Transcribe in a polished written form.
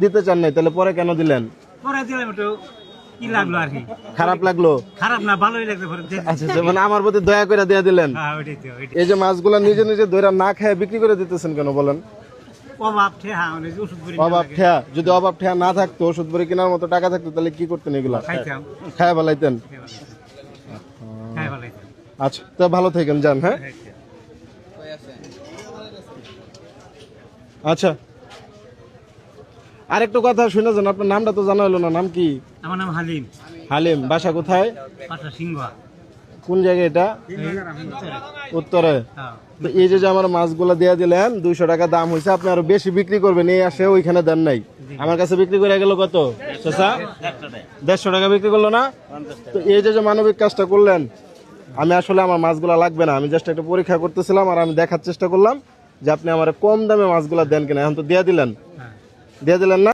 দিতে চান নাই, তাহলে পরে কেন দিলেন? পরে দিলাম একটু কি লাগলো আর কি, খারাপ লাগলো? খারাপ না ভালোই লাগছে পরে দিয়ে দিলাম। আচ্ছা আচ্ছা, মানে আমার প্রতি দয়া করে দিয়ে দিলেন। হ্যাঁ ওইটাই তো, ওইটাই। এই যে মাছগুলা নিজে নিজে ধরে না খেয়ে বিক্রি করে দিতেছেন কেন বলেন? অভাব ঠেহা মানে ওষুধ করে অভাব ঠেয়া, যদি অভাব ঠেয়া না থাকতো, ওষুধ বড়ি কেনার মতো টাকা থাকতো, তাহলে কি করতেন এগুলা? খাইতাম, খায় বেলাইতেন। খাই ভালাইতাম। আচ্ছা, তো ভালো থাকেন, যান। হ্যাঁ, আচ্ছা। আরেকটু কথা শুনে যান, আপনার নামটা তো জানা হলো না, নাম কি? আমার নাম হালিম, হালিম। বাসা কোথায়? পাশা সিংহ। কোন জায়গায় এটা? উত্তরে। হ্যাঁ। তো এই যে আমার মাছগুলা দিয়ে দিলেন, 200 টাকা দাম হয়েছে, আপনি আরো বেশি বিক্রি করবেন, এই আসে ওইখানে দেন নাই। আমার কাছে বিক্রি করে গেল কত চাচা? 150 টাকা বিক্রি করলো না? তো এই যে মানবিক কাজটা করলেন, আমি আসলে আমার মাছগুলা লাগবে না, আমি জাস্ট একটা পরীক্ষা করতেছিলাম, আর আমি দেখার চেষ্টা করলাম যে আপনি আমার কম দামে মাছগুলা দেন কিনা। এখন তো দিয়ে দিলেন, দিয়ে দিলেন না?